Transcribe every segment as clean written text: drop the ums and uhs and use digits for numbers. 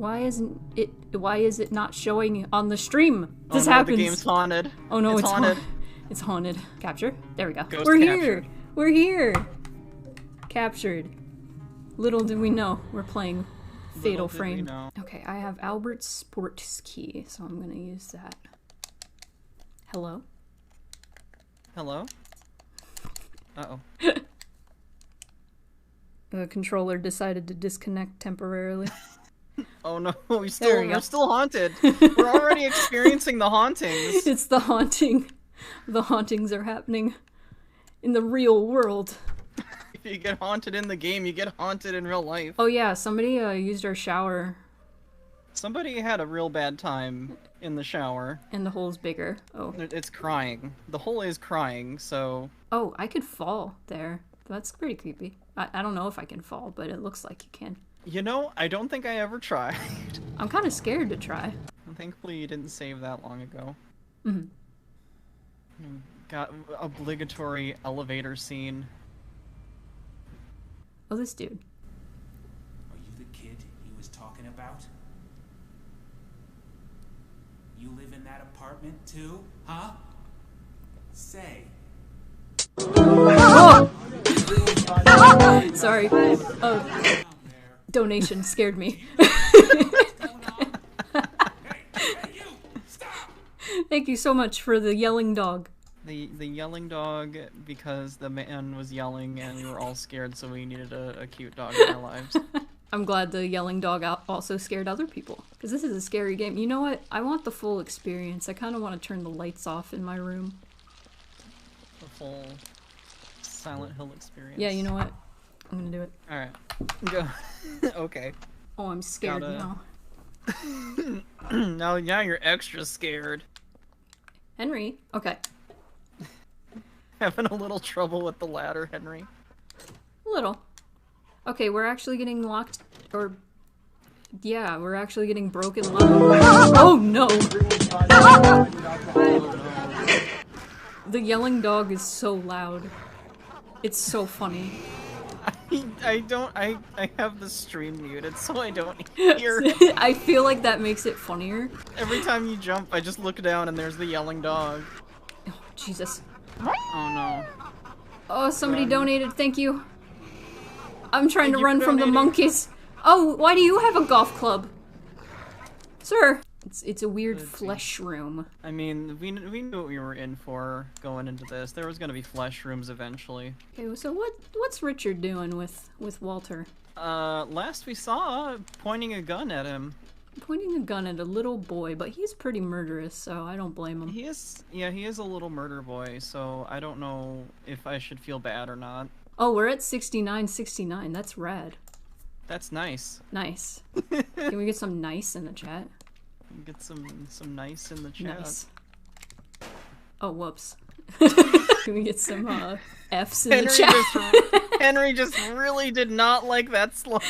Why is it not showing on the stream? This oh no, happens. The game's haunted. Oh no, it's haunted. It's haunted. Capture? There we go. We're here! We're here! Captured. Little did we know we're playing Fatal Frame. Okay, I have Albert's sports key, so I'm gonna use that. Hello? Hello? Uh-oh. The controller decided to disconnect temporarily. Oh no, we're still haunted. We're already experiencing the hauntings. It's the haunting. The hauntings are happening in the real world. If you get haunted in the game, you get haunted in real life. Oh yeah, somebody used our shower. Somebody had a real bad time in the shower. And the hole's bigger. Oh. It's crying. The hole is crying, so... Oh, I could fall there. That's pretty creepy. I don't know if I can fall, but it looks like you can. You know, I don't think I ever tried. I'm kind of scared to try. Thankfully you didn't save that long ago. Mm-hmm. Got obligatory elevator scene. Oh, this dude. Are you the kid he was talking about? You live in that apartment too, huh? Say. Oh! Sorry. Oh, donation scared me. Thank you so much for the yelling dog. The yelling dog, because the man was yelling and we were all scared, so we needed a cute dog in our lives. I'm glad the yelling dog also scared other people, because this is a scary game. You know what? I want the full experience. I kind of want to turn the lights off in my room. The full Silent Hill experience. Yeah, you know what? I'm gonna do it. Alright. Go. Okay. Oh, I'm scared now. Now you're extra scared. Henry? Okay. Having a little trouble with the ladder, Henry. A little. Okay, we're actually getting locked, or... Yeah, we're actually getting broken locked. Oh no! The yelling dog is so loud. It's so funny. I have the stream muted, so I don't hear. I feel like that makes it funnier. Every time you jump, I just look down and there's the yelling dog. Oh, Jesus. Oh no. Oh, somebody donated, thank you. I'm trying to you run from the monkeys. Oh, why do you have a golf club? Sir. It's a weird flesh room. I mean, we knew what we were in for going into this. There was gonna be flesh rooms eventually. Okay, so what's Richard doing with Walter? Last we saw, pointing a gun at him. Pointing a gun at a little boy, but he's pretty murderous, so I don't blame him. He is a little murder boy, so I don't know if I should feel bad or not. Oh, we're at 6969. That's rad. That's nice. Nice. Can we get some nice in the chat? Get some nice in the chat. Nice. Oh, whoops. Can we get some F's in the chat? Henry just really did not like that slot.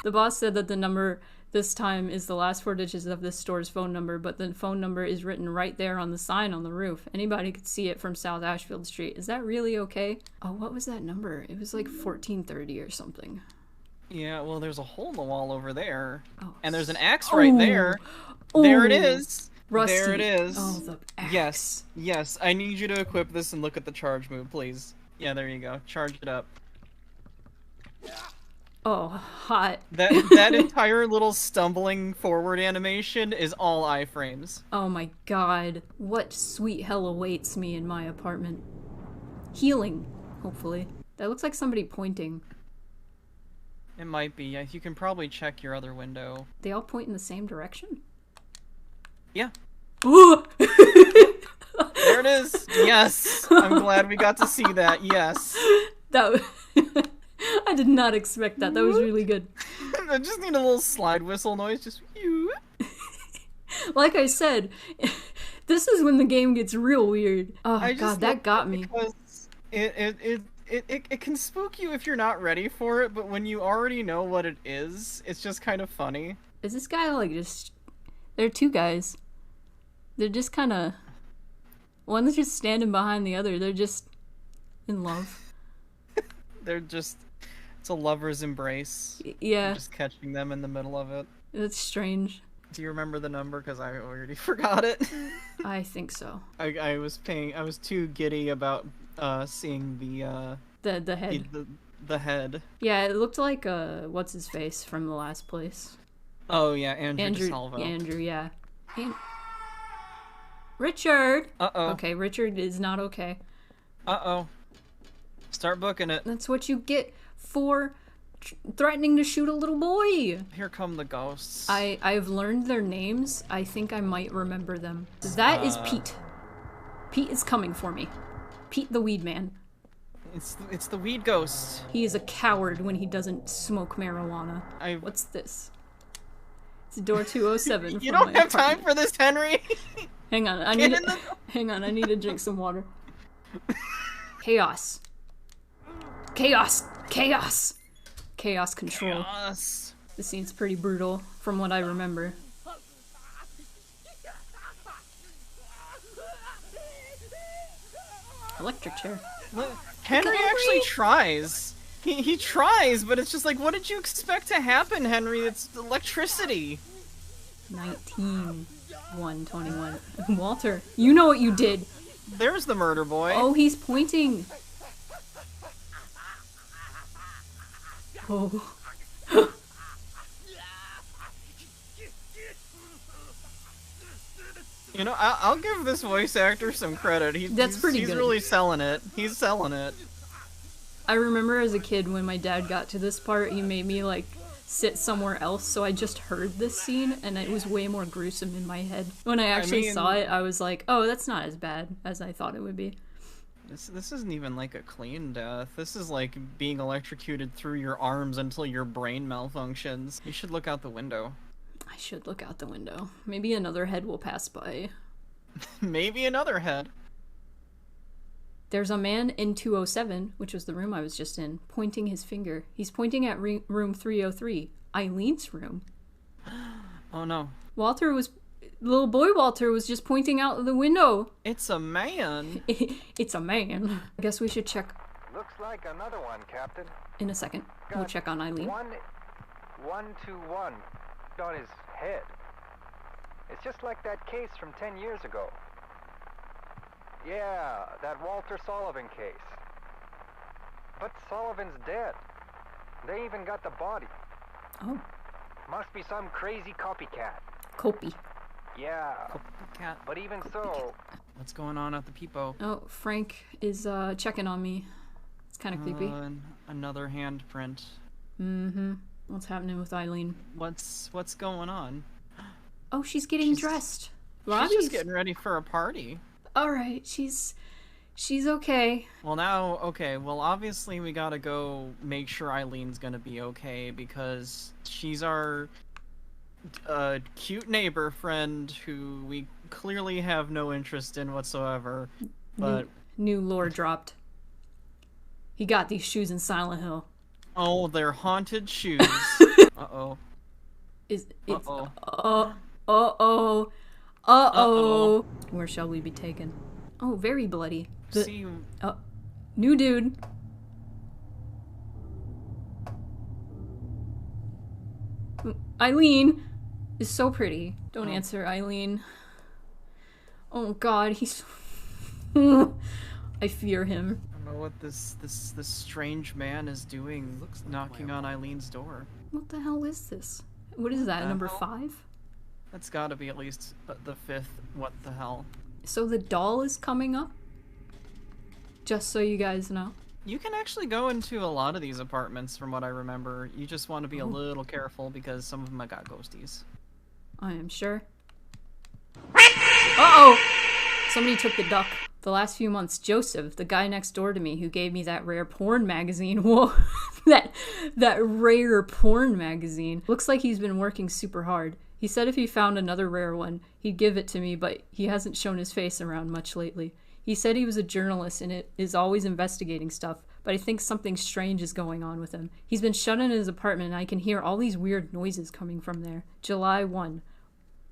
The boss said that the number this time is the last 4 digits of this store's phone number, but the phone number is written right there on the sign on the roof. Anybody could see it from South Ashfield Street. Is that really okay? Oh, what was that number? It was like 1430 or something. Yeah, well, there's a hole in the wall over there. Oh. And there's an axe right there. There it is. Rusty. There it is. Oh, the axe. Yes. I need you to equip this and look at the charge move, please. Yeah, there you go. Charge it up. Oh, hot. That entire little stumbling forward animation is all iframes. Oh my god. What sweet hell awaits me in my apartment. Healing, hopefully. That looks like somebody pointing. It might be. You can probably check your other window. They all point in the same direction? Yeah. Ooh! There it is. Yes. I'm glad we got to see that. Yes. I did not expect that. That was really good. I just need a little slide whistle noise. Just you. Like I said, this is when the game gets real weird. Oh god, that got me. Because it can spook you if you're not ready for it, but when you already know what it is, it's just kind of funny. Is this guy like just... There are two guys. They're just kind of... One's just standing behind the other. They're just in love. They're just... It's a lover's embrace. Yeah. You're just catching them in the middle of it. That's strange. Do you remember the number? Because I already forgot it. I think so. I was too giddy about seeing the head. The head. Yeah, it looked like what's his face from the last place. Oh yeah, Andrew DeSalvo. Andrew, yeah. Richard. Uh-oh. Okay, Richard is not okay. Uh-oh. Start booking it. That's what you get for threatening to shoot a little boy. Here come the ghosts. I've learned their names. I think I might remember them. That is Pete. Pete is coming for me. Pete the weed man. It's the weed ghost. He is a coward when he doesn't smoke marijuana. What's this? It's door 207. You don't have time for this, Henry. Hang on, hang on. I need to drink some water. Chaos. Chaos. Chaos. Chaos control. Chaos. This scene's pretty brutal, from what I remember. Electric chair. Henry actually tries. He tries, but it's just like, what did you expect to happen, Henry? It's electricity. 19/1/21. Walter, you know what you did. There's the murder boy. Oh, he's pointing. Oh. You know, I'll give this voice actor some credit. That's pretty good. He's really selling it. He's selling it. I remember as a kid when my dad got to this part, he made me like sit somewhere else, so I just heard this scene and it was way more gruesome in my head. When I actually saw it, I was like, oh, that's not as bad as I thought it would be. This isn't even like a clean death. This is like being electrocuted through your arms until your brain malfunctions. You should look out the window. I should look out the window. Maybe another head will pass by. Maybe another head. There's a man in 207, which was the room I was just in, pointing his finger. He's pointing at room 303, Eileen's room. Oh no. Little boy Walter was just pointing out the window. It's a man. It's a man. I guess we should check. Looks like another one, Captain. In a second. We'll check on Eileen. 121 on his head. It's just like that case from 10 years ago. Yeah, that Walter Sullivan case. But Sullivan's dead. They even got the body. Oh. Must be some crazy copycat. Copy. Yeah. Copycat. But even so... What's going on at the Peepo? Oh, Frank is checking on me. It's kind of creepy. Another handprint. Mm-hmm. What's happening with Eileen? What's going on? Oh, she's getting dressed. She's just getting ready for a party. Alright, she's okay. Well now, okay, well obviously we gotta go make sure Eileen's gonna be okay because she's our cute neighbor friend who we clearly have no interest in whatsoever, but... New lore dropped. He got these shoes in Silent Hill. Oh, they're haunted shoes. Uh-oh. Uh-oh. Where shall we be taken? Oh, very bloody. New dude. Eileen is so pretty. Don't answer, Eileen. Oh god, he's... I fear him. I don't know what this strange man is doing, knocking on Eileen's door. What the hell is this? What is that, number 5? That's gotta be at least the 5th. What the hell? So the doll is coming up? Just so you guys know. You can actually go into a lot of these apartments from what I remember. You just want to be a little careful because some of them have got ghosties. I am sure. Uh-oh! Somebody took the duck. The last few months, Joseph, the guy next door to me who gave me that rare porn magazine, whoa, that rare porn magazine, looks like he's been working super hard. He said if he found another rare one, he'd give it to me, but he hasn't shown his face around much lately. He said he was a journalist and is always investigating stuff, but I think something strange is going on with him. He's been shut in his apartment and I can hear all these weird noises coming from there. July 1.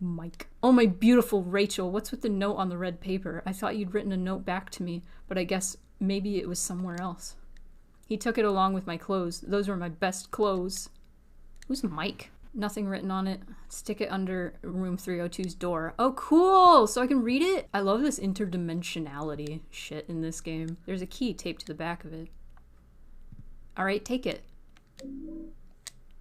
Mike. Oh, my beautiful Rachel, what's with the note on the red paper? I thought you'd written a note back to me, but I guess maybe it was somewhere else. He took it along with my clothes. Those were my best clothes. Who's Mike? Nothing written on it. Stick it under room 302's door. Oh, cool! So I can read it? I love this interdimensionality shit in this game. There's a key taped to the back of it. Alright, take it.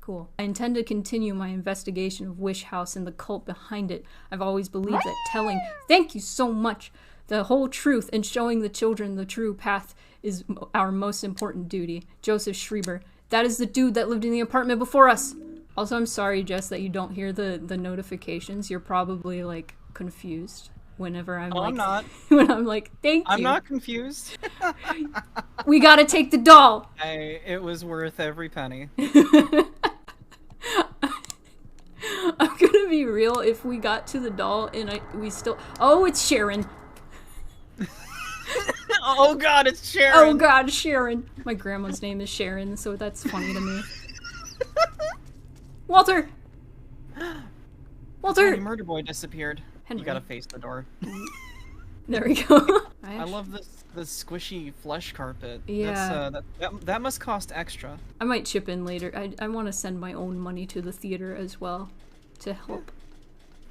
Cool. I intend to continue my investigation of Wish House and the cult behind it. I've always believed that telling, thank you so much, the whole truth and showing the children the true path is our most important duty. Joseph Schreiber. That is the dude that lived in the apartment before us. Also, I'm sorry, Jess, that you don't hear the notifications. You're probably, like, confused whenever I'm like... I'm not. When I'm like, thank you. I'm not confused. We gotta take the doll! It was worth every penny. I'm gonna be real, if we got to the doll and we still... Oh, it's Sharon! Oh god, it's Sharon! Oh god, Sharon! My grandma's name is Sharon, so that's funny to me. Walter! Walter! The murder boy disappeared. Henry. You gotta face the door. There we go. I love this squishy flesh carpet. Yeah. That must cost extra. I might chip in later. I want to send my own money to the theater as well, to help.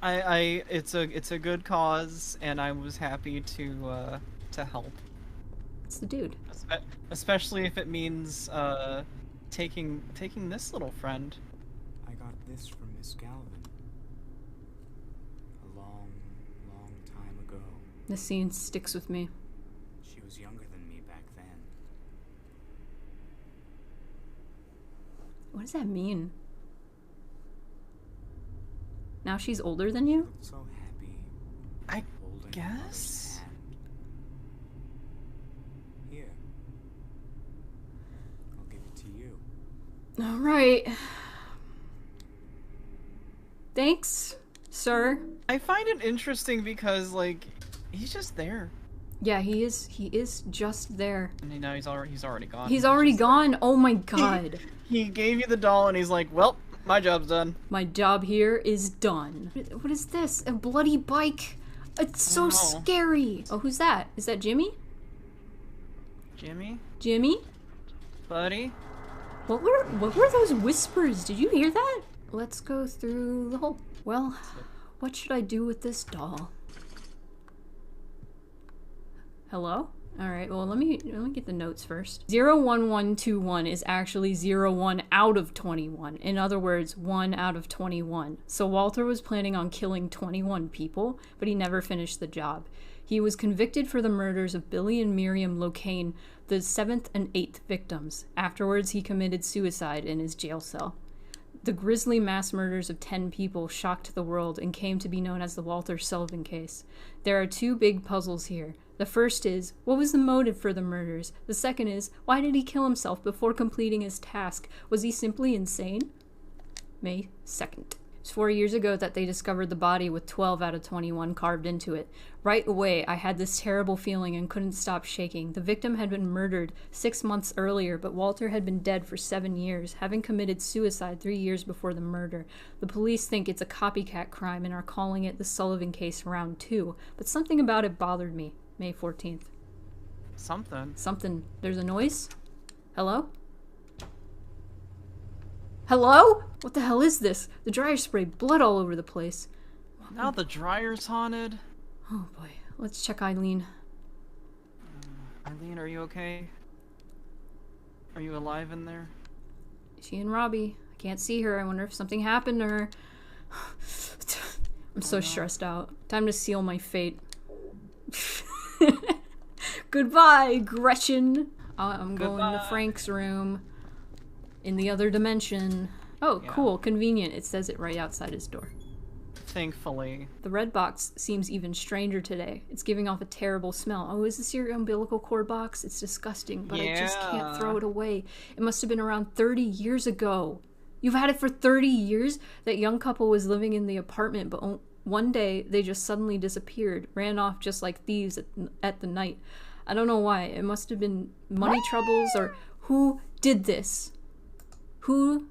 It's a good cause, and I was happy to help. It's the dude. Especially if it means taking this little friend. I got this from Miss Galvin. A long, long time ago. This scene sticks with me. She was younger than me back then. What does that mean? Now she's older than you? So happy. I Holding guess? her hand. Here. I'll give it to you. Alright. Thanks, sir. I find it interesting because, like, he's just there. Yeah, he is just there. And now he's already gone. He's already gone? Oh my god. He gave you the doll and he's like, well, my job's done. My job here is done. What is this? A bloody bike? It's so scary. Oh, who's that? Is that Jimmy? Jimmy? Jimmy? Buddy? What were those whispers? Did you hear that? Let's go through the hole. Well, what should I do with this doll? Hello? Alright, well let me get the notes first. 01121 is actually 01 out of 21. In other words, 1 out of 21. So Walter was planning on killing 21 people, but he never finished the job. He was convicted for the murders of Billy and Miriam Locane, the 7th and 8th victims. Afterwards, he committed suicide in his jail cell. The grisly mass murders of 10 people shocked the world and came to be known as the Walter Sullivan case. There are two big puzzles here. The first is, what was the motive for the murders? The second is, why did he kill himself before completing his task? Was he simply insane? May 2nd. It was 4 years ago that they discovered the body with 12 out of 21 carved into it. Right away, I had this terrible feeling and couldn't stop shaking. The victim had been murdered 6 months earlier, but Walter had been dead for 7 years, having committed suicide 3 years before the murder. The police think it's a copycat crime and are calling it the Sullivan case round 2, but something about it bothered me. May 14th. Something. There's a noise? Hello? Hello? What the hell is this? The dryer sprayed blood all over the place. Now the dryer's haunted. Oh boy. Let's check Eileen. Eileen, are you okay? Are you alive in there? She and Robbie. I can't see her. I wonder if something happened to her. I'm so stressed out. Time to seal my fate. Goodbye, Gretchen. I'm going to Frank's room in the other dimension. Oh, yeah. Cool. Convenient. It says it right outside his door. Thankfully. The red box seems even stranger today. It's giving off a terrible smell. Oh, is this your umbilical cord box? It's disgusting, but I just can't throw it away. It must have been around 30 years ago. You've had it for 30 years? That young couple was living in the apartment, but one day they just suddenly disappeared, ran off just like thieves at the night. I don't know why. It must have been money troubles, or who did this? Who?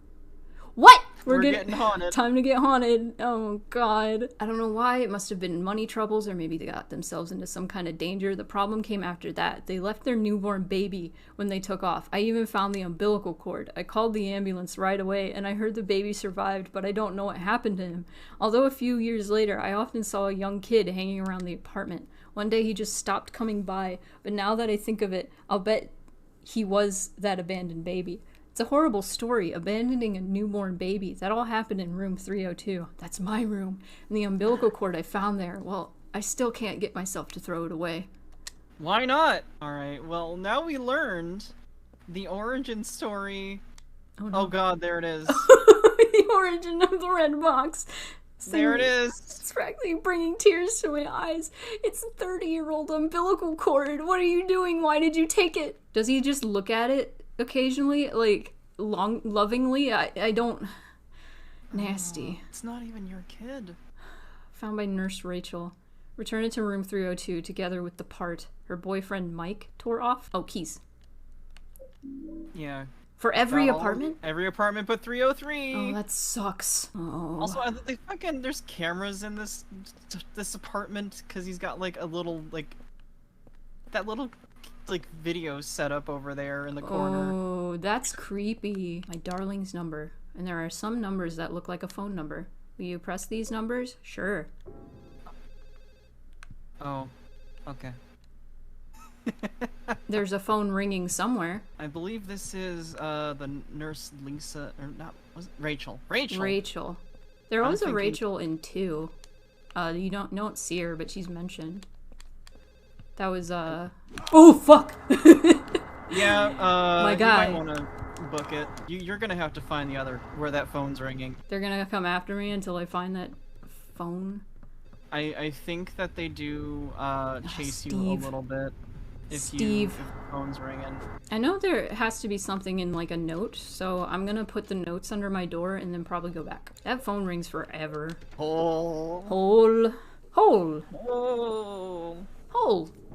What? We're getting haunted. Time to get haunted. Oh, God. I don't know why. It must have been money troubles, or maybe they got themselves into some kind of danger. The problem came after that. They left their newborn baby when they took off. I even found the umbilical cord. I called the ambulance right away, and I heard the baby survived, but I don't know what happened to him. Although a few years later, I often saw a young kid hanging around the apartment. One day he just stopped coming by, but now that I think of it, I'll bet he was that abandoned baby. It's a horrible story, abandoning a newborn baby. That all happened in room 302. That's my room. And the umbilical cord I found there, well, I still can't get myself to throw it away. Why not? Alright, well, now we learned the origin story. Oh, no. Oh god, there it is. The origin of the red box. There it is. It's practically bringing tears to my eyes. It's a 30-year-old umbilical cord. What are you doing? Why did you take it? Does he just look at it occasionally, like, lovingly? I don't... Nasty. It's not even your kid. Found by Nurse Rachel. Returned it to room 302 together with the part her boyfriend Mike tore off. Oh, keys. Yeah. For every apartment? Every apartment but 303. Oh, that sucks. Oh. Also, there's cameras in this apartment because he's got like a little that little video set up over there in the corner. Oh, that's creepy. My darling's number. And there are some numbers that look like a phone number. Will you press these numbers? Sure. Oh, okay. There's a phone ringing somewhere. I believe this is the nurse Lisa, or not, was it Rachel? Rachel. There was a Rachel in 2. You don't see her, but she's mentioned. That was oh fuck. Yeah. My guy. You might want to book it. You're gonna have to find the other where that phone's ringing. They're gonna come after me until I find that phone. I think that they do chase you a little bit. If the phone's ringing. I know there has to be something in like a note, so I'm gonna put the notes under my door and then probably go back. That phone rings forever. Hole.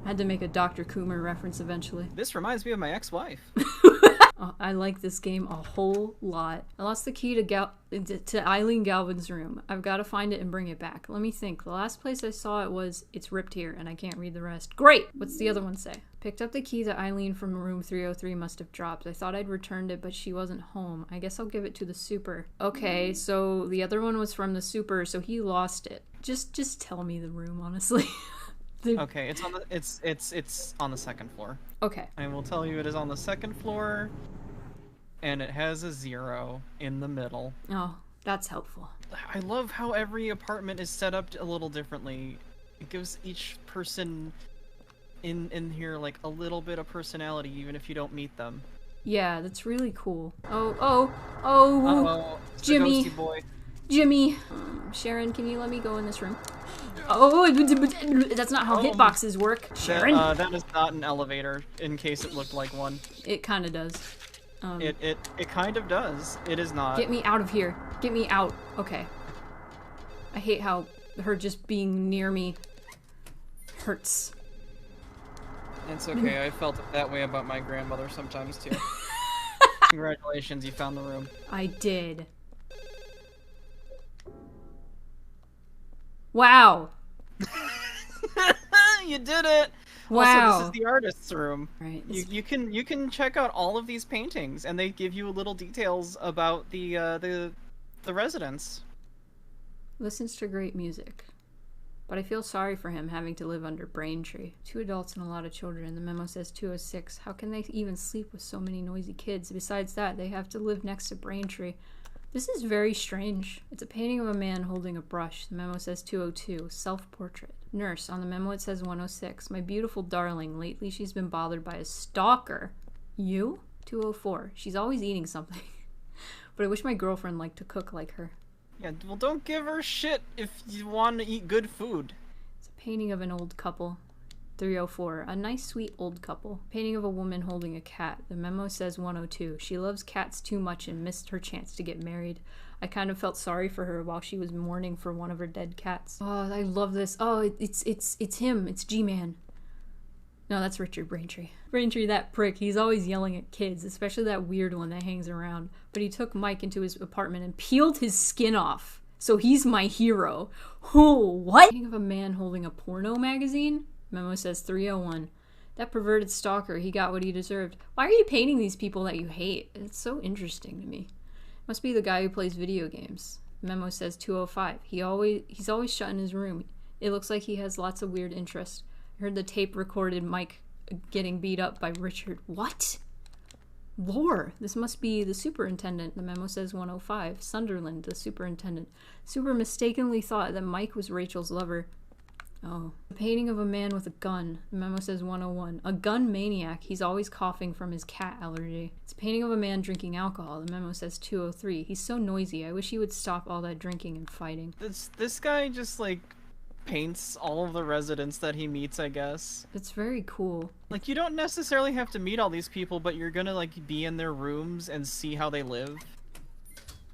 Had to make a Dr. Coomer reference eventually. This reminds me of my ex-wife. I like this game a whole lot. I lost the key to Eileen Galvin's room. I've got to find it and bring it back. Let me think. The last place I saw it was, it's ripped here, and I can't read the rest. Great! What's the other one say? Picked up the key that Eileen from room 303 must have dropped. I thought I'd returned it, but she wasn't home. I guess I'll give it to the super. Okay, so the other one was from the super, so he lost it. Just tell me the room, honestly. Okay, it's on the second floor. Okay. I will tell you it is on the second floor, and it has a 0 in the middle. Oh, that's helpful. I love how every apartment is set up a little differently. It gives each person in here like a little bit of personality, even if you don't meet them. Yeah, that's really cool. Oh, Jimmy. The ghosty boy. Jimmy. Sharon, can you let me go in this room? Oh, that's not how hitboxes work. Sharon? That is not an elevator, in case it looked like one. It kind of does. It kind of does. It is not. Get me out of here. Get me out. Okay. I hate how her just being near me hurts. It's okay. I felt that way about my grandmother sometimes, too. Congratulations, you found the room. I did. Wow. You did it. Wow. Also, this is the artist's room. Right. You can check out all of these paintings, and they give you little details about the residents. Listens to great music. But I feel sorry for him having to live under Braintree. 2 adults and a lot of children. The memo says 206. How can they even sleep with so many noisy kids? Besides that, they have to live next to Braintree. This is very strange. It's a painting of a man holding a brush. The memo says 202. Self-portrait. Nurse. On the memo it says 106. My beautiful darling. Lately she's been bothered by a stalker. You? 204. She's always eating something. But I wish my girlfriend liked to cook like her. Yeah, well, don't give her shit if you want to eat good food. It's a painting of an old couple. 304. A nice, sweet old couple. Painting of a woman holding a cat. The memo says 102. She loves cats too much and missed her chance to get married. I kind of felt sorry for her while she was mourning for one of her dead cats. Oh, I love this. Oh, it's him. It's G-Man. No, that's Richard Braintree. Braintree, that prick, he's always yelling at kids, especially that weird one that hangs around. But he took Mike into his apartment and peeled his skin off. So he's my hero. Oh, what? Think of a man holding a porno magazine? Memo says 301. That perverted stalker, he got what he deserved. Why are you painting these people that you hate? It's so interesting to me. Must be the guy who plays video games. Memo says 205. He's always shut in his room. It looks like he has lots of weird interests. I heard the tape recorded Mike getting beat up by Richard. What? Lore. This must be the superintendent. The memo says 105. Sunderland, the superintendent. Super mistakenly thought that Mike was Rachel's lover. Oh. The painting of a man with a gun. The memo says 101. A gun maniac. He's always coughing from his cat allergy. It's a painting of a man drinking alcohol. The memo says 203. He's so noisy. I wish he would stop all that drinking and fighting. This guy just, like, paints all of the residents that he meets, I guess. It's very cool. Like, you don't necessarily have to meet all these people, but you're gonna, like, be in their rooms and see how they live.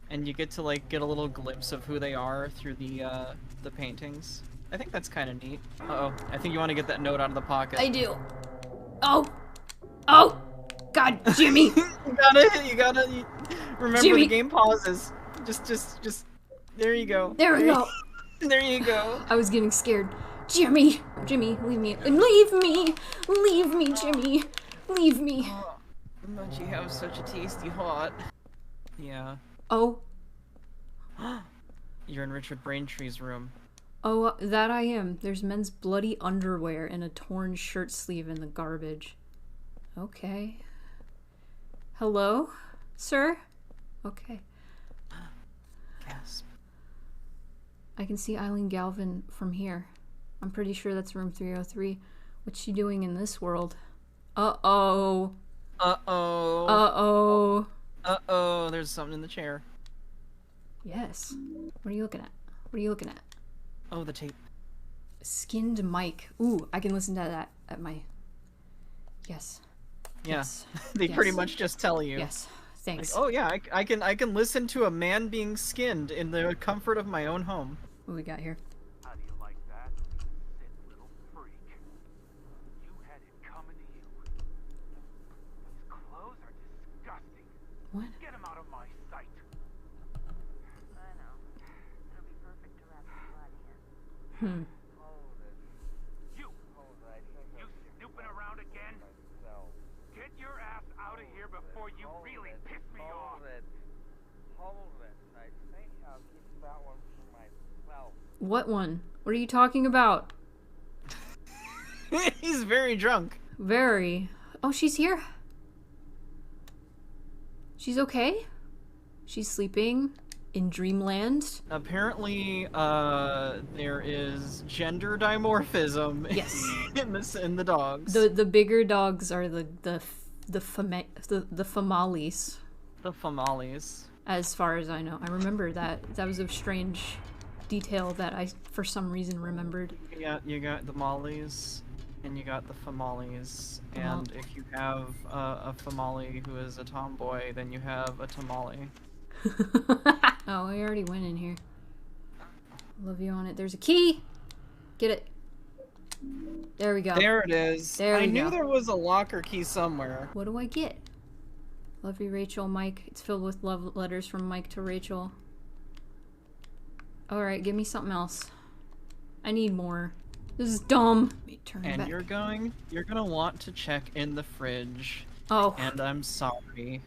And you get to, like, get a little glimpse of who they are through the paintings. I think that's kind of neat. Uh-oh. I think you want to get that note out of the pocket. I do. Oh! Oh! God, Jimmy! you gotta remember Jimmy. The game pauses. Just, there you go. There we go. There you go. I was getting scared. Jimmy! Jimmy, leave me. Leave me! Leave me, Jimmy! Leave me! Oh, but you have such a tasty heart. Yeah. Oh. You're in Richard Braintree's room. Oh, that I am. There's men's bloody underwear and a torn shirt sleeve in the garbage. Okay. Hello, sir? Okay. Gasp. I can see Eileen Galvin from here. I'm pretty sure that's room 303. What's she doing in this world? Uh-oh. Uh-oh. Uh-oh. Uh-oh, there's something in the chair. Yes. What are you looking at? What are you looking at? Oh, the tape. Skinned Mike. Ooh, I can listen to that at my... Yes. Yeah. Yes. They Yes. pretty much just tell you. Yes. Thanks. Like, oh yeah, I can listen to a man being skinned in the comfort of my own home. What we got here? How do you like that, sick little freak? You had it coming to you. These clothes are disgusting. What? Get him out of my sight. I know. It'll be perfect to wrap the body in. You snooping around again? Get your ass out of here before you really piss me off. Hold it. I think I'll keep that one for myself. What one? What are you talking about? He's very drunk. Very. Oh, she's here? She's okay? She's sleeping in dreamland? Apparently, there is gender dimorphism. Yes. in the dogs. The bigger dogs are the famales. The famales. As far as I know. I remember that. That was a strange detail that I, for some reason, remembered. Yeah, you got the mollies, and you got the famales. And if you have a famale who is a tomboy, then you have a tamale. Oh, I already went in here. Love you on it. There's a key! Get it. There we go. There it is. There we I knew go. there was a locker key somewhere. What do I get? Love you, Rachel, Mike. It's filled with love letters from Mike to Rachel. Alright, give me something else. I need more. This is dumb. Let me turn it And back. you're gonna want to check in the fridge. Oh. And I'm sorry.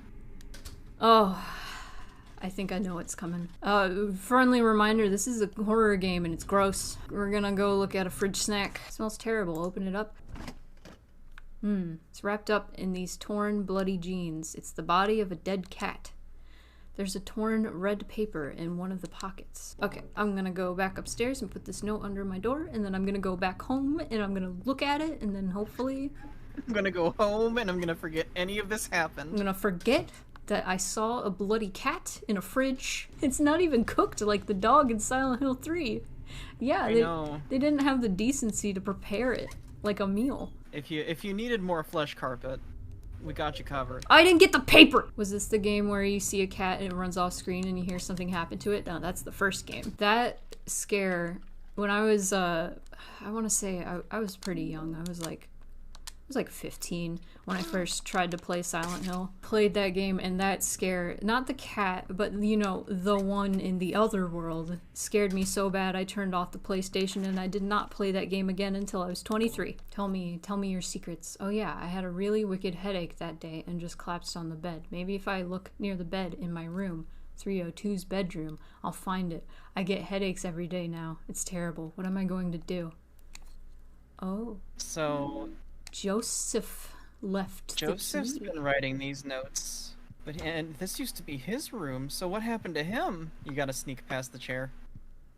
Oh. I think I know what's coming. Friendly reminder, this is a horror game and it's gross. We're gonna go look at a fridge snack. It smells terrible. Open it up. It's wrapped up in these torn, bloody jeans. It's the body of a dead cat. There's a torn red paper in one of the pockets. Okay, I'm gonna go back upstairs and put this note under my door, and then I'm gonna go back home and I'm gonna look at it, and then hopefully... I'm gonna go home and I'm gonna forget any of this happened. I'm gonna forget that I saw a bloody cat in a fridge. It's not even cooked like the dog in Silent Hill 3. Yeah, I know. They didn't have the decency to prepare it like a meal. If you needed more flesh carpet, we got you covered. I didn't get the paper! Was this the game where you see a cat and it runs off screen and you hear something happen to it? No, that's the first game. That scare, when I was, I want to say, I was pretty young. I was like was like 15 when I first tried to play Silent Hill. Played that game and that scare, not the cat, but you know, the one in the other world, scared me so bad I turned off the PlayStation and I did not play that game again until I was 23. Tell me your secrets. Oh yeah, I had a really wicked headache that day and just collapsed on the bed. Maybe if I look near the bed in my room, 302's bedroom, I'll find it. I get headaches every day now. It's terrible. What am I going to do? Oh. So... Joseph left. Joseph's been writing these notes, and this used to be his room, so what happened to him? You gotta sneak past the chair.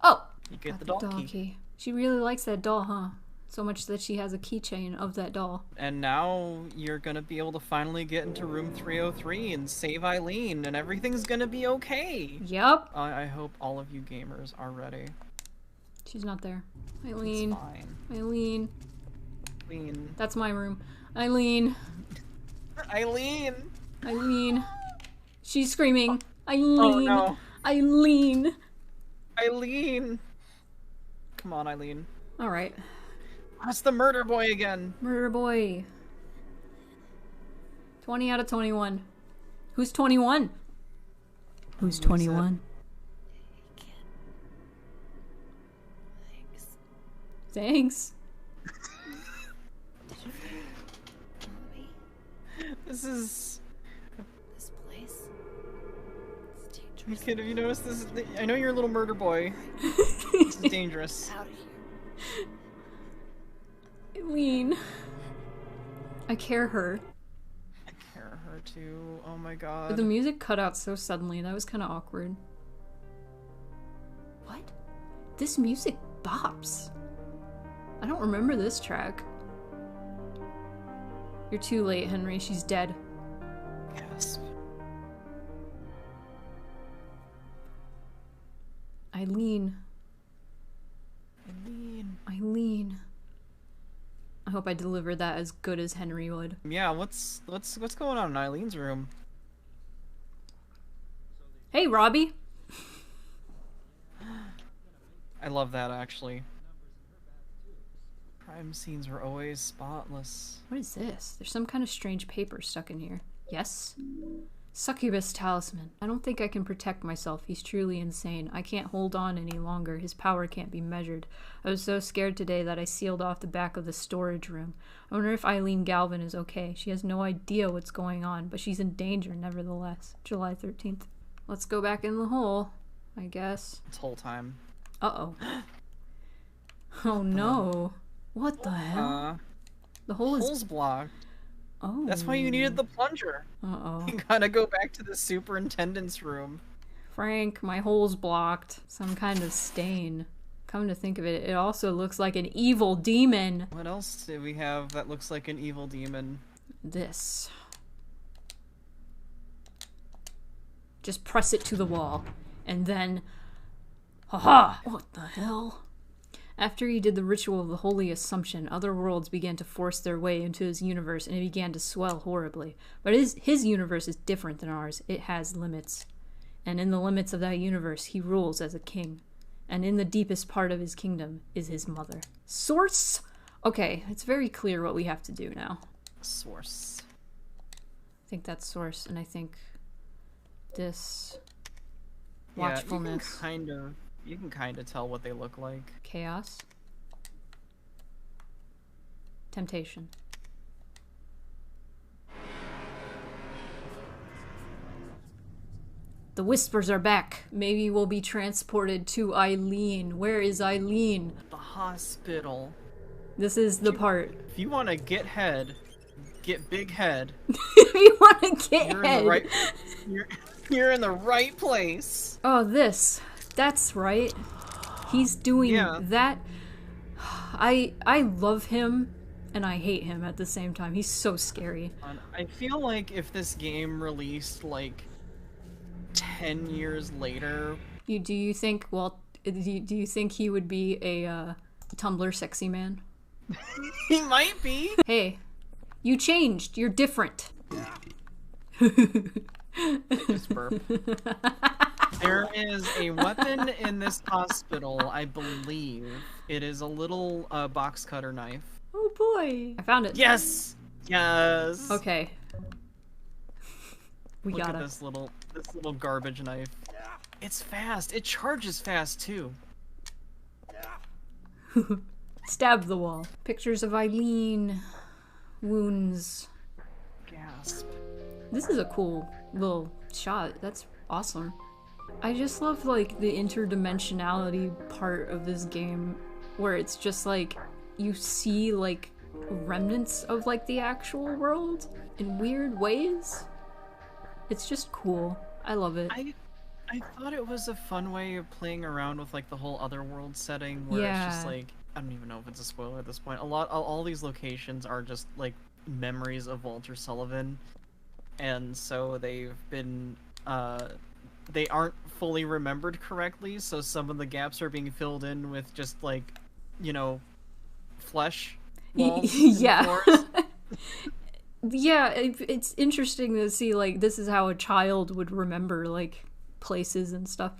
Oh! You get the doll key. She really likes that doll, huh? So much that she has a keychain of that doll. And now you're gonna be able to finally get into room 303 and save Eileen, and everything's gonna be okay! Yep! I hope all of you gamers are ready. She's not there. Eileen. It's fine. Eileen. Eileen. That's my room. Eileen. Eileen! Eileen. She's screaming. Eileen. Oh no. Eileen. Eileen! Come on, Eileen. Alright. That's the murder boy again! Murder boy. 20 out of 21. Who's 21? Who's 21? Thanks. This is... This place. It's dangerous. You kid, have you noticed this? I know you're a little murder boy. This is dangerous. Out of here. Eileen. I care her. I care her too. Oh my god. The music cut out so suddenly. That was kind of awkward. What? This music bops. I don't remember this track. You're too late, Henry. She's dead. Gasp. Eileen. Eileen. Eileen. I hope I delivered that as good as Henry would. Yeah, what's going on in Eileen's room? Hey, Robbie. I love that, actually. Crime scenes were always spotless. What is this? There's some kind of strange paper stuck in here. Yes? Succubus talisman. I don't think I can protect myself. He's truly insane. I can't hold on any longer. His power can't be measured. I was so scared today that I sealed off the back of the storage room. I wonder if Eileen Galvin is okay. She has no idea what's going on, but she's in danger nevertheless. July 13th. Let's go back in the hole, I guess. This whole time. Uh-oh. Oh no. What the hell? The hole is... hole's blocked. Oh. That's why you needed the plunger. Uh-oh. You gotta go back to the superintendent's room. Frank, my hole's blocked. Some kind of stain. Come to think of it, it also looks like an evil demon. What else do we have that looks like an evil demon? This. Just press it to the wall. And then... Haha! What the hell? After he did the ritual of the Holy Assumption, other worlds began to force their way into his universe, and it began to swell horribly. But his universe is different than ours. It has limits. And in the limits of that universe, he rules as a king. And in the deepest part of his kingdom is his mother. Source? Okay, it's very clear what we have to do now. Source. I think that's source, and I think this... Yeah, Watchfulness. You can kind of tell what they look like. Chaos. Temptation. The whispers are back. Maybe we'll be transported to Eileen. Where is Eileen? The hospital. This is the part. If you want to get head, get big head. If you want to get You're head. in the right. You're in the right place. Oh, this. That's right. He's doing that. I love him and I hate him at the same time. He's so scary. I feel like if this game released like 10 years later, Do you think? Well, do you think he would be a Tumblr sexy man? he might be. Hey, you changed. You're different. Just burp. There is a weapon in this hospital, I believe. It is a little box cutter knife. Oh boy. I found it. Yes! Yes. Okay. We Look gotta. at this little garbage knife. It's fast. It charges fast too. Stab the wall. Pictures of Eileen. Wounds. Gasp. This is a cool little shot. That's awesome. I just love like the interdimensionality part of this game where it's just like you see like remnants of like the actual world in weird ways. It's just cool. I love it. I thought it was a fun way of playing around with like the whole otherworld setting where it's just like, I don't even know if it's a spoiler at this point. All these locations are just like memories of Walter Sullivan, and so they've been they aren't fully remembered correctly, so some of the gaps are being filled in with just like, you know, flesh walls. Yeah. Yeah, it's interesting to see like this is how a child would remember like places and stuff.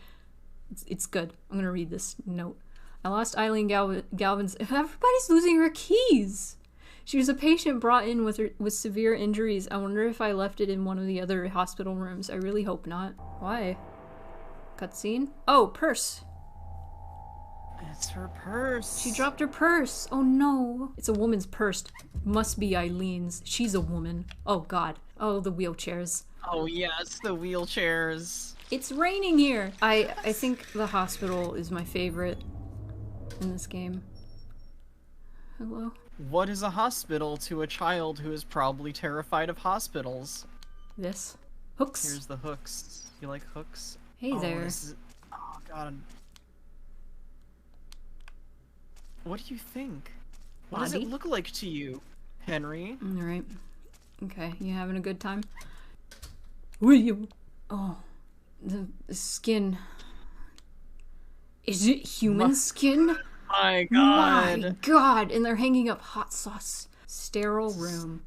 It's good. I'm gonna read this note. I lost Eileen Galvin's. Everybody's losing her keys. She was a patient brought in with severe injuries. I wonder if I left it in one of the other hospital rooms. I really hope not. Why? Cutscene? Oh, purse. It's her purse. She dropped her purse. Oh no. It's a woman's purse. Must be Eileen's. She's a woman. Oh god. Oh, the wheelchairs. Oh yes, the wheelchairs. It's raining here. I think the hospital is my favorite in this game. Hello? What is a hospital to a child who is probably terrified of hospitals? This. Hooks. Here's the hooks. You like hooks? Hey there. Oh god. What do you think? What does it look like to you, Henry? Alright. Okay, you having a good time? William. Oh. The skin. Is it human skin? My god. My god! And they're hanging up hot sauce. Sterile room.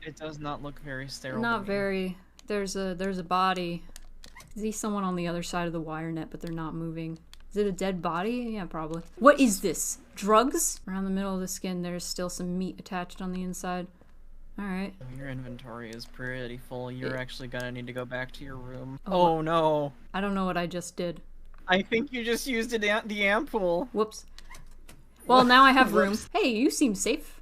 It does not look very sterile. Not very. There's a body. I see someone on the other side of the wire net, but they're not moving. Is it a dead body? Yeah, probably. What is this? Drugs? Around the middle of the skin, there's still some meat attached on the inside. Alright. Your inventory is pretty full. You're actually gonna need to go back to your room. Oh no. I don't know what I just did. I think you just used the ampoule. Whoops. Well, now I have room. Hey, you seem safe.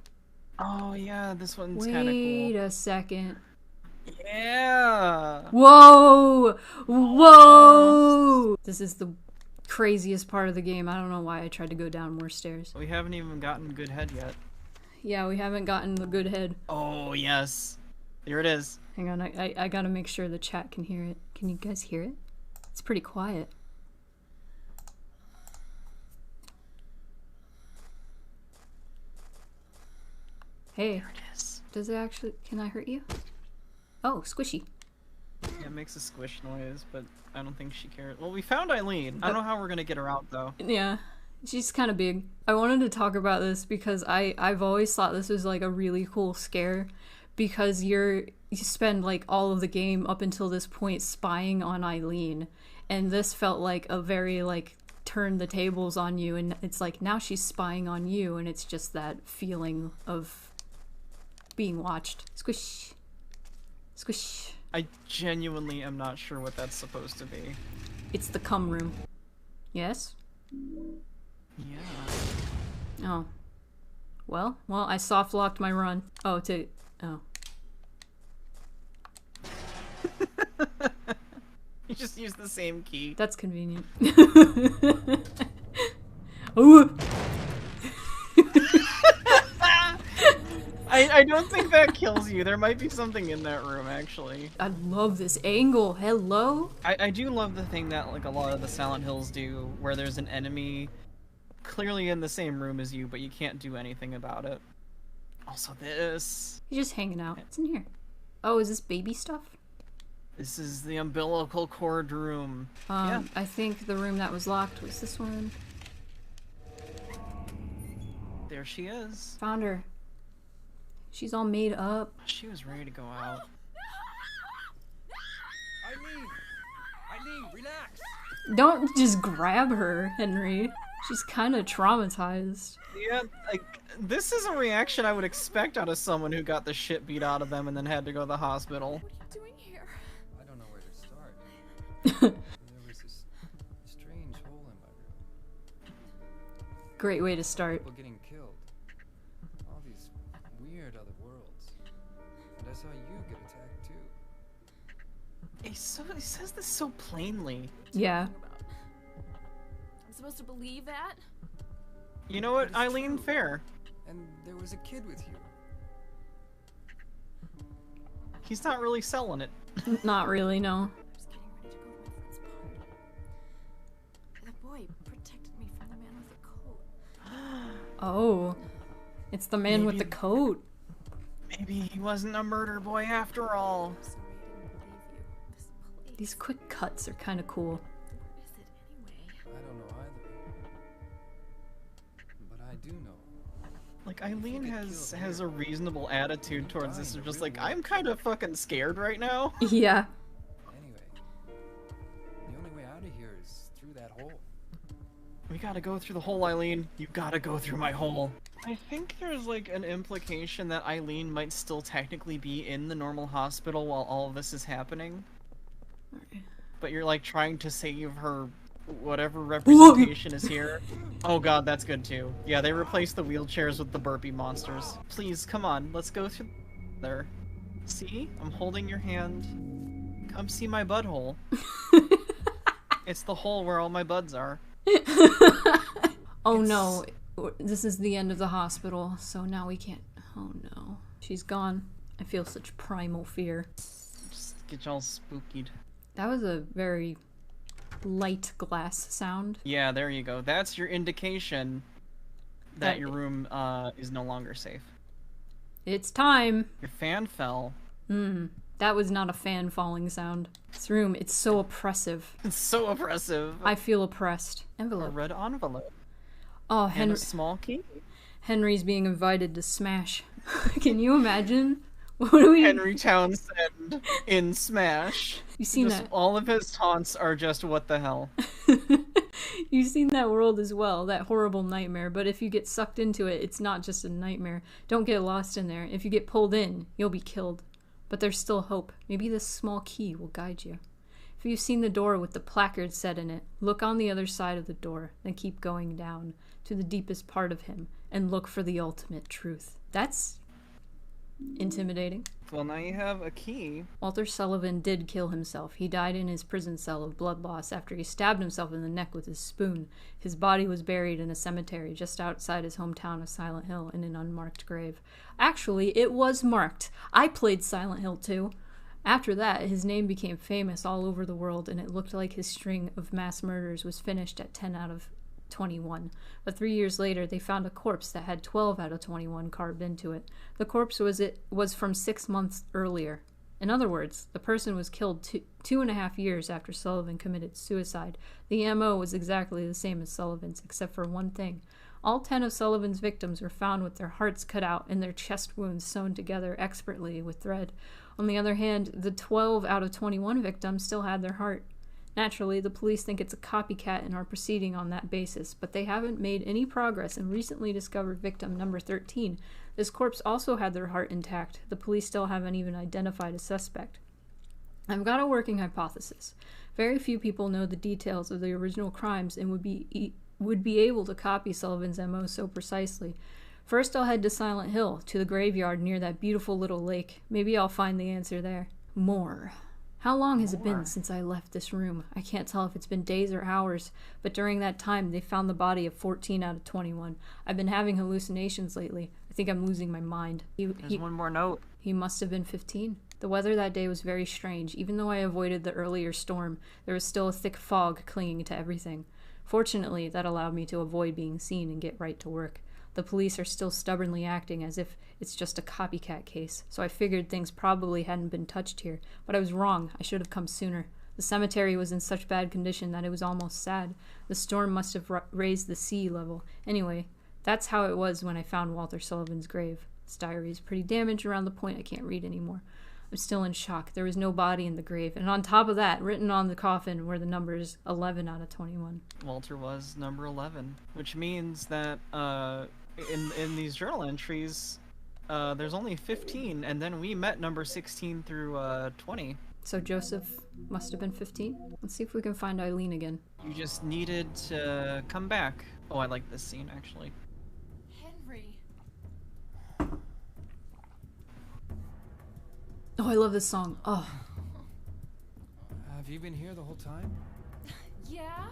Oh yeah, this one's kind of cool. Wait a second. Yeah. Whoa! Whoa! This is the craziest part of the game. I don't know why I tried to go down more stairs. We haven't even gotten good head yet. Yeah, we haven't gotten the good head. Oh, yes. Here it is. Hang on, I gotta make sure the chat can hear it. Can you guys hear it? It's pretty quiet. Hey. There it is. Does it actually... Can I hurt you? Oh, squishy. Yeah, it makes a squish noise, but I don't think she cares. Well, we found Eileen. I don't know how we're gonna get her out, though. Yeah. She's kind of big. I wanted to talk about this because I've always thought this was like a really cool scare because you spend like all of the game up until this point spying on Eileen, and this felt like a very like turn the tables on you, and it's like now she's spying on you, and it's just that feeling of being watched. Squish. Squish. I genuinely am not sure what that's supposed to be. It's the cum room. Yes? Yeah. Oh. Well, I soft locked my run. Oh. You just use the same key. That's convenient. Oh. I don't think that kills you. There might be something in that room, actually. I love this angle. Hello? I do love the thing that like a lot of the Silent Hills do, where there's an enemy clearly in the same room as you, but you can't do anything about it. Also this. He's just hanging out. What's in here? Oh, is this baby stuff? This is the umbilical cord room. Yeah. I think the room that was locked was this one. There she is. Found her. She's all made up. She was ready to go out. Eileen, relax. Don't just grab her, Henry. She's kind of traumatized. Yeah, like, this is a reaction I would expect out of someone who got the shit beat out of them and then had to go to the hospital. What are you doing here? I don't know where to start. There was this strange hole in my room. Great way to start. People getting killed. All these weird other worlds. And I saw you get attacked too. He says this so plainly. Yeah. I'm supposed to believe that? You know what, Eileen? Fair. And there was a kid with you. He's not really selling it. Not really, no. I was getting ready to go to my friend's party. The boy protected me from the man with the coat. Oh. It's the man with the coat. Maybe he wasn't a murder boy after all. I'm sorry I didn't believe you. This place. These quick cuts are kind of cool. Where is it anyway? I don't know either. But I do know. Like, Eileen has a reasonable attitude towards this. They're just like, I'm kind of fucking scared right now. Yeah. Anyway, the only way out of here is through that hole. We gotta go through the hole, Eileen. You gotta go through my hole. I think there's like an implication that Eileen might still technically be in the normal hospital while all of this is happening. But you're like trying to save her whatever representation is here. Oh god, that's good too. Yeah, they replaced the wheelchairs with the burpee monsters. Please, come on, let's go through there. See? I'm holding your hand. Come see my butthole. It's the hole where all my buds are. Oh no, this is the end of the hospital, so now we can't. Oh no. She's gone. I feel such primal fear. Just get y'all spookied. That was a very light glass sound. Yeah, there you go. That's your indication that your room is no longer safe. It's time. Your fan fell. That was not a fan falling sound. This room, it's so oppressive. It's so oppressive. I feel oppressed. A Envelope. red envelope. Oh, And a small key. Henry's being invited to Smash. Can you imagine? What do we... Henry Townsend in Smash. You seen Just that? all of his taunts are just what the hell. You've seen that world as well, that horrible nightmare, but if you get sucked into it, it's not just a nightmare. Don't get lost in there. If you get pulled in, you'll be killed. But there's still hope. Maybe this small key will guide you. If you've seen the door with the placard set in it, look on the other side of the door, then keep going down to the deepest part of him, and look for the ultimate truth. That's intimidating. Well, now you have a key. Walter Sullivan did kill himself. He died in his prison cell of blood loss after he stabbed himself in the neck with his spoon. His body was buried in a cemetery just outside his hometown of Silent Hill in an unmarked grave. Actually, it was marked. I played Silent Hill 2. After that, his name became famous all over the world, and it looked like his string of mass murders was finished at 10 out of 21. But 3 years later, they found a corpse that had 12 out of 21 carved into it. The corpse was from 6 months earlier. In other words, the person was killed 2.5 years after Sullivan committed suicide. The MO was exactly the same as Sullivan's, except for one thing. All 10 of Sullivan's victims were found with their hearts cut out and their chest wounds sewn together expertly with thread. On the other hand, the 12 out of 21 victims still had their heart. Naturally, the police think it's a copycat and are proceeding on that basis, but they haven't made any progress and recently discovered victim number 13. This corpse also had their heart intact. The police still haven't even identified a suspect. I've got a working hypothesis. Very few people know the details of the original crimes and would be able to copy Sullivan's MO so precisely. First, I'll head to Silent Hill, to the graveyard near that beautiful little lake. Maybe I'll find the answer there. More. How long has it been since I left this room? I can't tell if it's been days or hours, but during that time, they found the body of 14 out of 21. I've been having hallucinations lately. I think I'm losing my mind. There's one more note. He must have been 15. The weather that day was very strange. Even though I avoided the earlier storm, there was still a thick fog clinging to everything. Fortunately, that allowed me to avoid being seen and get right to work. The police are still stubbornly acting as if it's just a copycat case, so I figured things probably hadn't been touched here. But I was wrong. I should have come sooner. The cemetery was in such bad condition that it was almost sad. The storm must have raised the sea level. Anyway, that's how it was when I found Walter Sullivan's grave. His diary is pretty damaged around the point I can't read anymore. I'm still in shock. There was no body in the grave. And on top of that, written on the coffin were the numbers 11 out of 21. Walter was number 11, which means that in these journal entries, there's only 15, and then we met number 16 through 20. So Joseph must have been 15. Let's see if we can find Eileen again. You just needed to come back. Oh, I like this scene, actually. Henry. Oh, I love this song. Oh. Have you been here the whole time? Yeah?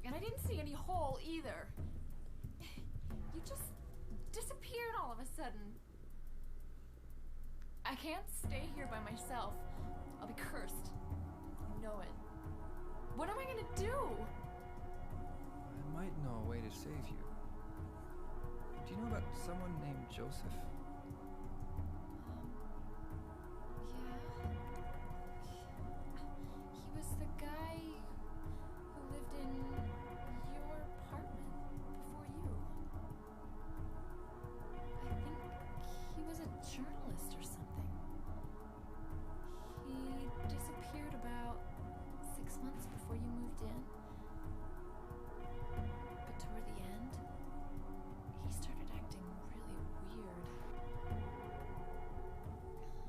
And I didn't see any hole either. You just disappeared all of a sudden. I can't stay here by myself. I'll be cursed. You know it. What am I gonna do? I might know a way to save you. Do you know about someone named Joseph? Yeah. He was the guy who lived in your apartment before you. I think he was a journalist or something. He disappeared about 6 months before you moved in. But toward the end, he started acting really weird.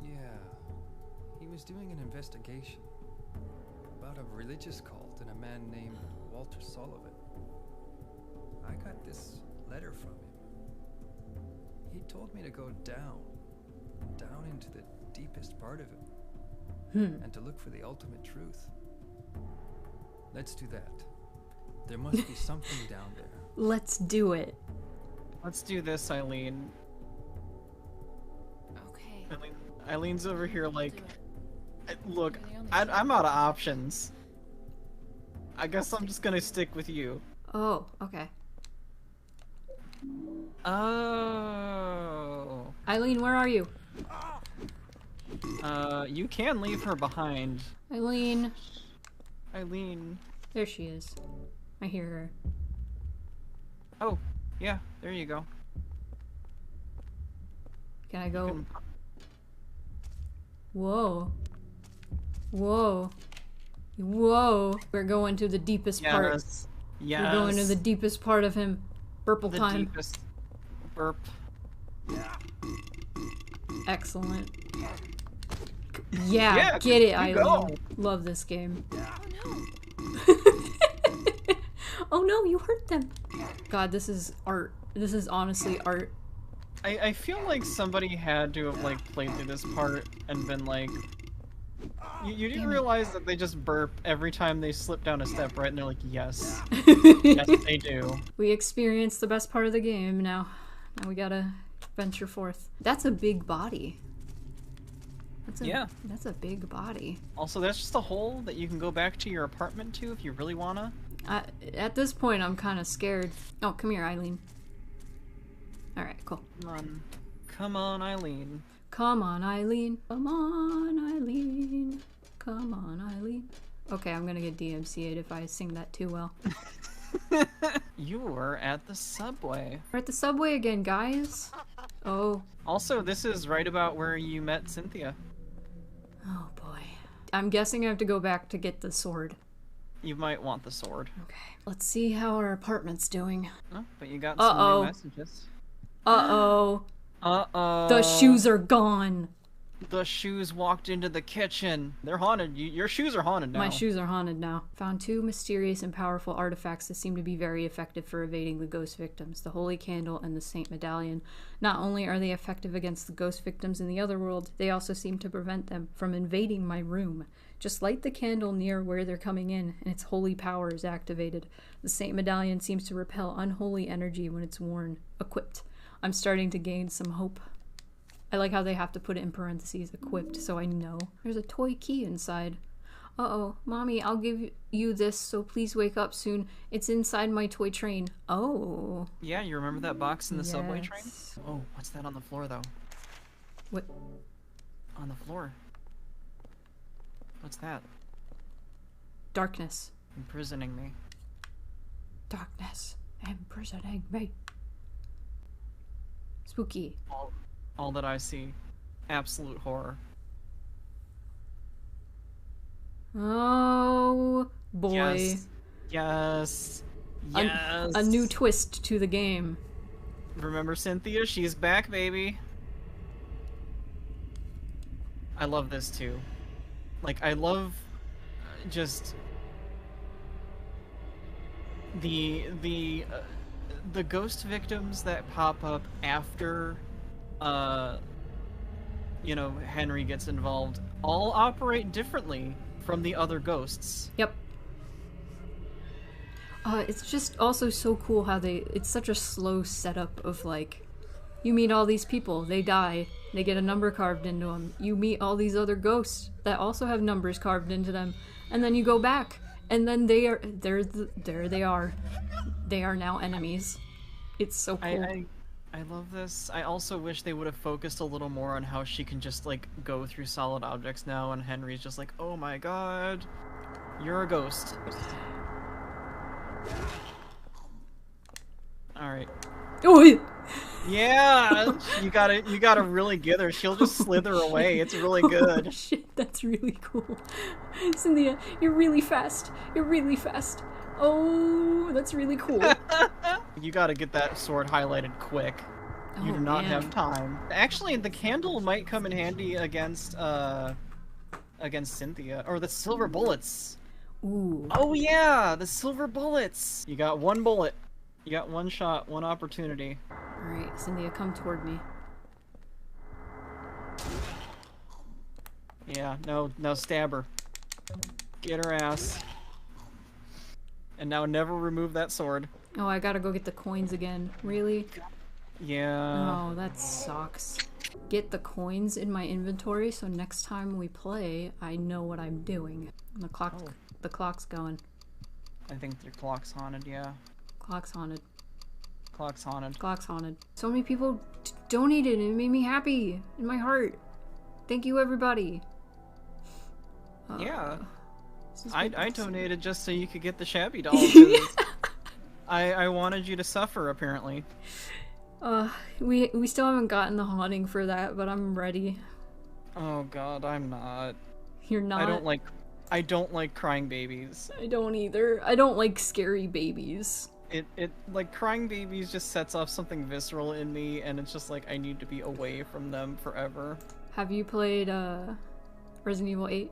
Yeah. He was doing an investigation about a religious cult and a man named Walter Sullivan. I got this letter from him. He told me to go down into the deepest part of him. And to look for the ultimate truth. Let's do that. There must be something down there. Let's do it. Let's do this, Eileen. Okay. Eileen's over here like, Do look, You're the only I'm out of options. I guess I'm just gonna stick with you. Oh, okay. Oh. Eileen, where are you? You can leave her behind. Eileen. Eileen. There she is. I hear her. Oh, yeah, there you go. Can I go? Whoa. Whoa. Whoa. We're going to the deepest part. Yes. We're going to the deepest part of him. Burple the time. Deepest burp. Excellent. Yeah, get it, Eileen. Love this game. Oh no, you hurt them. God, this is art. This is honestly art. I feel like somebody had to have like played through this part and been like, you didn't realize that they just burp every time they slip down a step, right? And they're like, yes. Yes, they do. We experienced the best part of the game. Now we gotta venture forth. That's a big body. That's a big body. Also, that's just a hole that you can go back to your apartment to if you really wanna. At this point, I'm kind of scared. Oh, come here, Eileen. Alright, cool. Come on, Eileen. Come on, Eileen. Come on, Eileen. Come on, Eileen. Okay, I'm gonna get DMCA'd if I sing that too well. You were at the subway. We're at the subway again, guys. Oh. Also, this is right about where you met Cynthia. Oh boy. I'm guessing I have to go back to get the sword. You might want the sword. Okay. Let's see how our apartment's doing. Oh, but you got some new messages. Uh-oh. Uh-oh. The shoes are gone. The shoes walked into the kitchen. They're haunted. Your shoes are haunted now. My shoes are haunted now. Found 2 mysterious and powerful artifacts that seem to be very effective for evading the ghost victims. The Holy Candle and the Saint Medallion. Not only are they effective against the ghost victims in the other world, they also seem to prevent them from invading my room. Just light the candle near where they're coming in, and its holy power is activated. The Saint Medallion seems to repel unholy energy when it's worn. Equipped. I'm starting to gain some hope. I like how they have to put it in parentheses, equipped, so I know. There's a toy key inside. Uh-oh. Mommy, I'll give you this, so please wake up soon. It's inside my toy train. Oh. Yeah, you remember that box in the subway train? Oh, what's that on the floor, though? What? On the floor. What's that? Darkness. Imprisoning me. Darkness. Imprisoning me. Spooky. All that I see. Absolute horror. Oh boy. Yes. Yes. Yes. A new twist to the game. Remember Cynthia? She's back, baby. I love this too. Like, I love just the ghost victims that pop up after you know, Henry gets involved all operate differently from the other ghosts. Yep. It's just also so cool how it's such a slow setup of, like, you meet all these people, they die, they get a number carved into them. You meet all these other ghosts that also have numbers carved into them, and then you go back, and then there they are. They are now enemies. It's so cool. I love this. I also wish they would have focused a little more on how she can just, like, go through solid objects now, and Henry's just like, oh my god, you're a ghost. Alright. Oh, yeah! You gotta really get her. She'll just slither away. It's really good. Oh, shit, that's really cool. Cynthia, you're really fast. You're really fast. Oh, that's really cool. You gotta get that sword highlighted quick. You do not have time. Actually, the candle might come in handy against Cynthia. Or the silver bullets. Ooh. Oh yeah, the silver bullets! You got one bullet. You got one shot, one opportunity. Alright, Cynthia, come toward me. Yeah, no, stab her. Get her ass. And now never remove that sword. Oh, I gotta go get the coins again. Really? Yeah. Oh, that sucks. Get the coins in my inventory so next time we play, I know what I'm doing. The clock's going. I think the clock's haunted, yeah. Clock's haunted. Clock's haunted. Clock's haunted. So many people donated and it made me happy in my heart. Thank you, everybody. Yeah. I donated just so you could get the shabby doll. I wanted you to suffer, apparently. We still haven't gotten the haunting for that, but I'm ready. Oh god, I'm not. You're not? I don't like crying babies. I don't either. I don't like scary babies. It like, crying babies just sets off something visceral in me, and it's just like, I need to be away from them forever. Have you played, Resident Evil 8?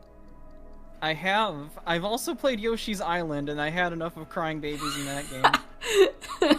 I have. I've also played Yoshi's Island, and I had enough of crying babies in that game.